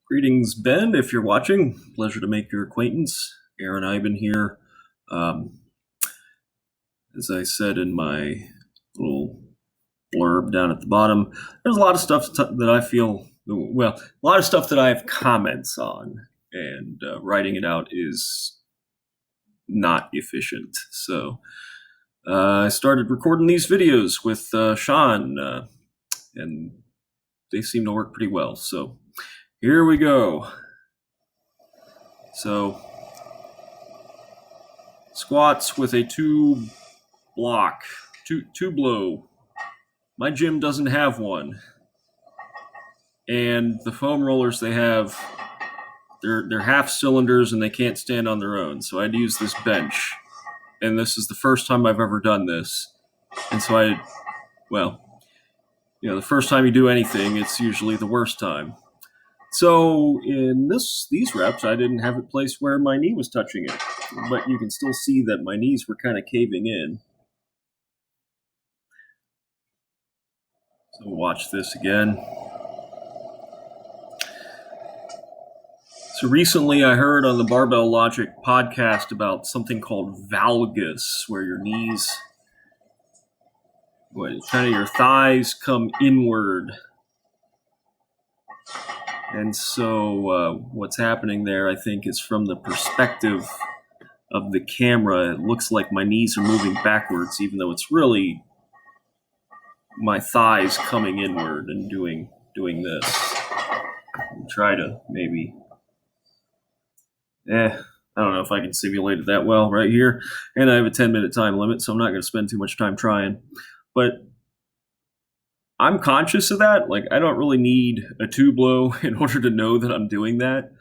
Greetings, Ben, if you're watching. Pleasure to make your acquaintance. Aaron Iben here. Um, as I said in my little blurb down at the bottom, there's a lot of stuff that I feel, well, a lot of stuff that I have comments on, and writing it out is not efficient. So I started recording these videos with Sean, and they seem to work pretty well. So here we go. So squats with a two blow. My gym doesn't have one. And the foam rollers they have, they're half cylinders and they can't stand on their own. So I'd use this bench. And this is the first time I've ever done this. And so the first time you do anything, it's usually the worst time. So in these reps, I didn't have it placed where my knee was touching it, but you can still see that my knees were kind of caving in. So watch this again. So recently I heard on the Barbell Logic podcast about something called valgus, where your knees, kind of your thighs come inward. And so what's happening there, I think, is from the perspective of the camera, it looks like my knees are moving backwards, even though it's really my thighs coming inward and doing this. I'll try to maybe, I don't know if I can simulate it that well right here. And I have a 10-minute time limit, so I'm not going to spend too much time trying. But I'm conscious of that. Like, I don't really need a two blow in order to know that I'm doing that.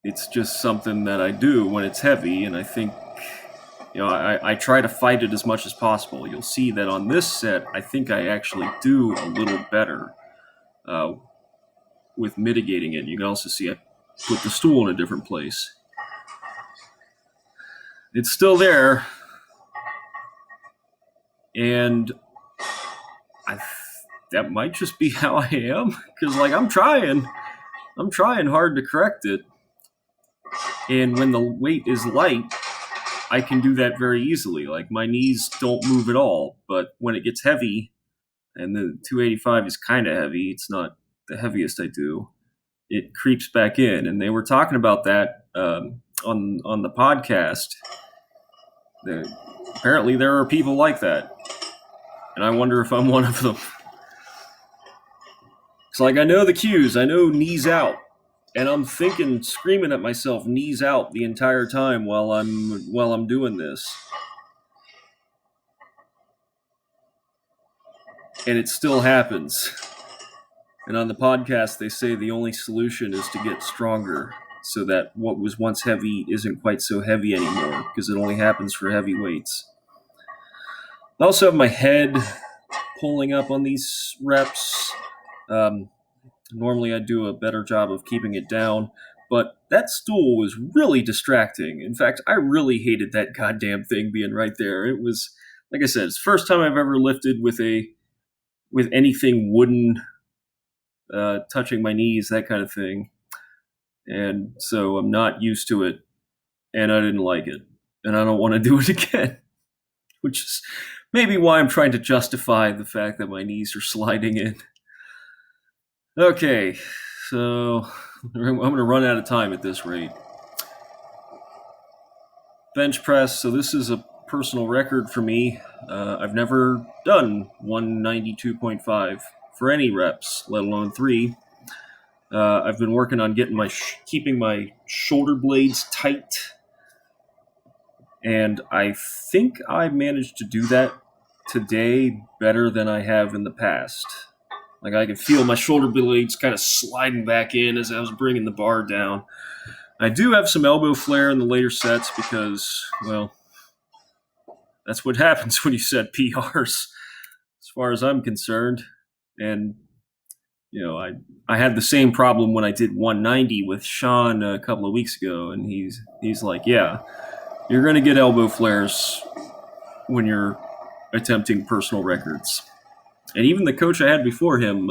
It's just something that I do when it's heavy, and I think, I try to fight it as much as possible. You'll see that on this set, I think I actually do a little better with mitigating it. You can also see I put the stool in a different place. It's still there. And that might just be how I am, because I'm trying hard to correct it. And when the weight is light, I can do that very easily. Like, my knees don't move at all. But when it gets heavy, and the 285 is kind of heavy, it's not the heaviest I do, it creeps back in. And they were talking about that on the podcast. Apparently there are people like that. And I wonder if I'm one of them. It's like, I know the cues. I know knees out. And I'm thinking, screaming at myself, knees out the entire time while I'm doing this. And it still happens. And on the podcast, they say the only solution is to get stronger, so that what was once heavy isn't quite so heavy anymore, because it only happens for heavy weights. I also have my head pulling up on these reps. Normally I do a better job of keeping it down, but that stool was really distracting. In fact, I really hated that goddamn thing being right there. It was, like I said, it's the first time I've ever lifted with anything wooden touching my knees, that kind of thing. And so I'm not used to it, and I didn't like it, and I don't want to do it again, which is maybe why I'm trying to justify the fact that my knees are sliding in. Okay, so I'm going to run out of time at this rate. Bench press, so this is a personal record for me. I've never done 192.5 for any reps, let alone 3. I've been working on keeping my shoulder blades tight, and I think I managed to do that today better than I have in the past. Like, I could feel my shoulder blades kind of sliding back in as I was bringing the bar down. I do have some elbow flare in the later sets because, well, that's what happens when you set PRs, as far as I'm concerned. And, I had the same problem when I did 190 with Sean a couple of weeks ago, and he's like, yeah, you're going to get elbow flares when you're attempting personal records. And even the coach I had before him,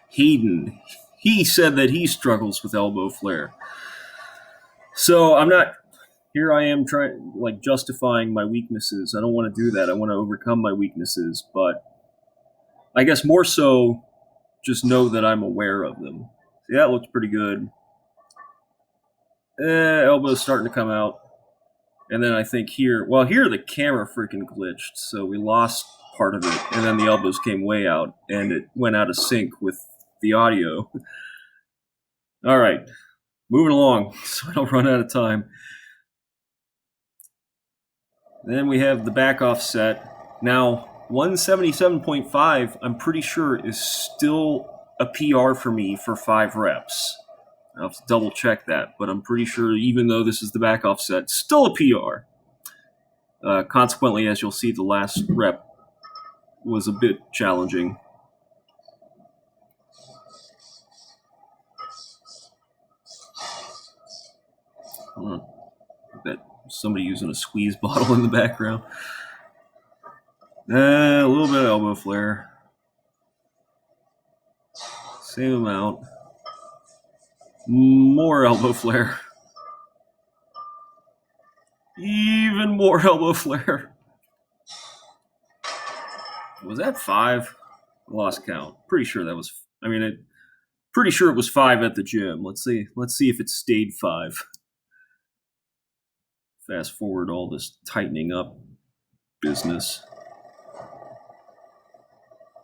Hayden, he said that he struggles with elbow flare. So I'm not, here I am trying, like, justifying my weaknesses. I don't want to do that. I want to overcome my weaknesses, but I guess more so just know that I'm aware of them. See, that looks pretty good. Elbow's starting to come out. And then I think here the camera freaking glitched, so we lost part of it, and then the elbows came way out, and it went out of sync with the audio. All right, moving along so I don't run out of time. Then we have the back offset. Now, 177.5, I'm pretty sure, is still a PR for me for 5 reps. I'll have to double check that, but I'm pretty sure even though this is the back offset, still a PR. Consequently, as you'll see, the last rep was a bit challenging. I bet somebody using a squeeze bottle in the background. A little bit of elbow flare. Same amount. More elbow flare. Even more elbow flare. Was that 5? I lost count. Pretty sure that was. Pretty sure it was 5 at the gym. Let's see if it stayed 5. Fast forward all this tightening up business.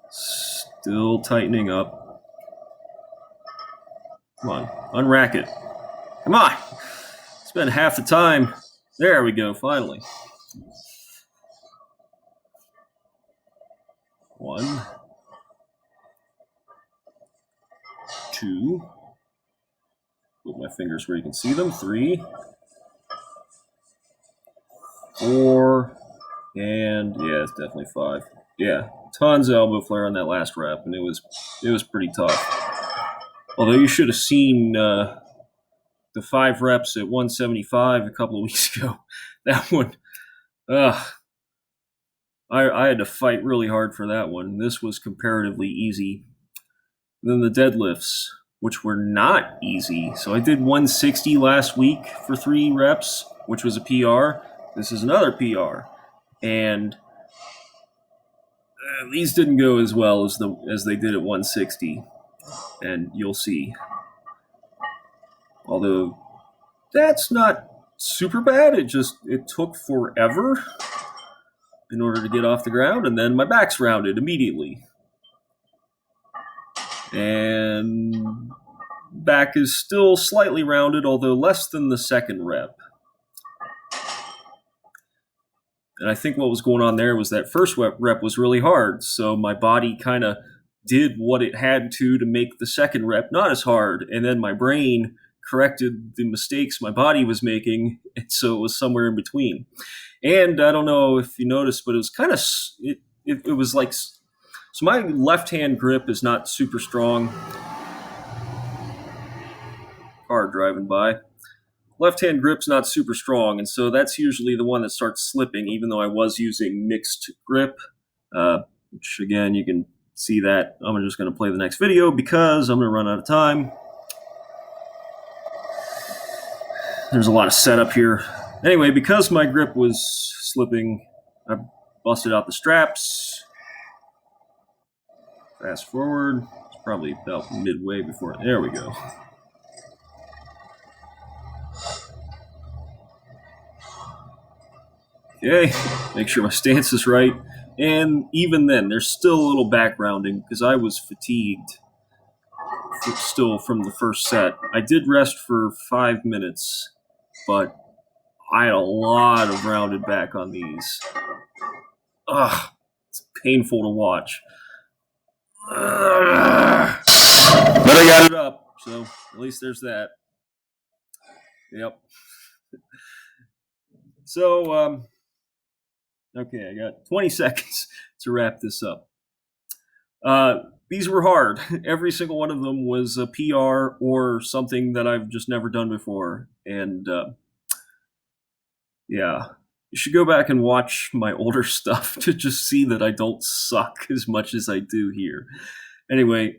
Still tightening up. Come on, unrack it. Come on. Spend half the time. There we go, finally. 1, 2. Put my fingers where you can see them. 3, 4, and yeah, it's definitely 5. Yeah, tons of elbow flare on that last rep, and it was pretty tough. Although you should have seen the 5 reps at 175 a couple of weeks ago. That one, I had to fight really hard for that one. This was comparatively easy. Then the deadlifts, which were not easy. So I did 160 last week for 3 reps, which was a PR. This is another PR. And these didn't go as well as they did at 160. And you'll see. Although that's not super bad. It took forever in order to get off the ground, and then my back's rounded immediately. And back is still slightly rounded, although less than the second rep. And I think what was going on there was that first rep was really hard, so my body kind of did what it had to make the second rep not as hard, and then my brain corrected the mistakes my body was making, and so it was somewhere in between. And I don't know if you noticed, but it was kind of it was like, so my left hand grip is not super strong. Car driving by. Left hand grip's not super strong, and so that's usually the one that starts slipping, even though I was using mixed grip, which again, you can see that. I'm just going to play the next video because I'm going to run out of time. There's a lot of setup here. Anyway, because my grip was slipping, I busted out the straps. Fast forward. It's probably about midway before. There we go. Okay, make sure my stance is right. And even then, there's still a little back rounding because I was fatigued still from the first set. I did rest for 5 minutes, but I had a lot of rounded back on these. It's painful to watch. But I got it up, so at least there's that. Yep. So, okay, I got 20 seconds to wrap this up. These were hard. Every single one of them was a PR or something that I've just never done before. And yeah, you should go back and watch my older stuff to just see that I don't suck as much as I do here. Anyway,